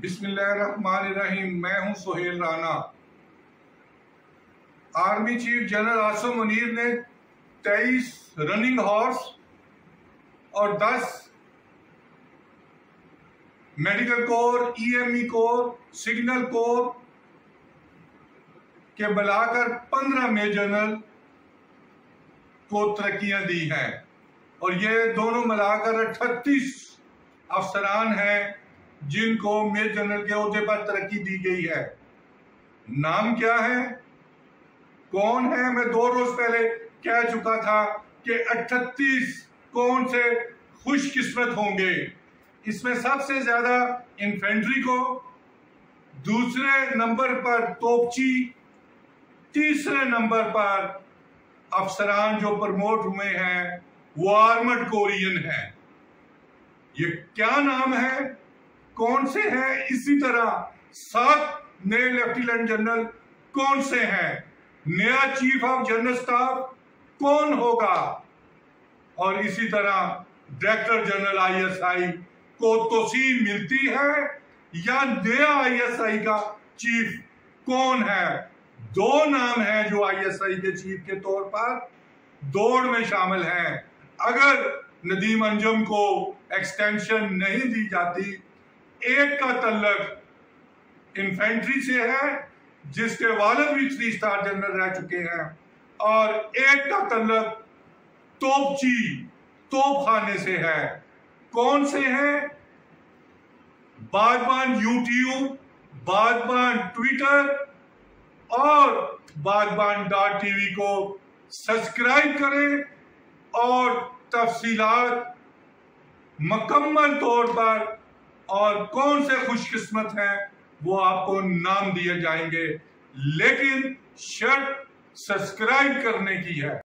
बिस्मिल्लाहिर्रहमानिर्रहीम। मैं हूं Sohail Rana. Army chief general Asim Munir ने 23 रनिंग हॉर्स और 10 medical corps, EME core, signal corps के मिलाकर 15 मेजर जनरल को तरक्कियां दी हैं और ये दोनों मिलाकर 38 अफसरान हैं जिनको मेजर जनरल के ओहदे पर तरक्की दी गई है। नाम क्या है, कौन है? मैं 2 रोज पहले कह चुका था कि 38 कौन से खुशकिस्मत होंगे। इसमें सबसे ज्यादा इन्फेंट्री को, दूसरे नंबर पर तोपची, तीसरे नंबर पर अफसरान जो प्रमोट हुए हैं वो आर्मर्ड कोरियन है। ये क्या नाम है, कौन से हैं? इसी तरह 7 नए लेफ्टिनेंट जनरल कौन से हैं? नया चीफ ऑफ जनरल स्टाफ कौन होगा? और इसी तरह डायरेक्टर जनरल आईएसआई को तोसीन मिलती है या नया आईएसआई का चीफ कौन है? 2 नाम हैं जो आईएसआई के चीफ के तौर पर दौड़ में शामिल हैं। अगर नदीम अंजुम को एक्सटेंशन नहीं दी जाती, एक का तल्लक इन्फेंट्री से है जिसके वालिद भी 3 स्टार जनरल रह चुके हैं, और एक का तल्लक तोपखाने से है। कौन से हैं? बागबान यूट्यूब, बागबान ट्विटर और बागबान.tv को सब्सक्राइब करें और तफसीलात मुकम्मल तौर पर और कौन से खुशकिस्मत हैं वो आपको नाम दिए जाएंगे, लेकिन शर्त सब्सक्राइब करने की है।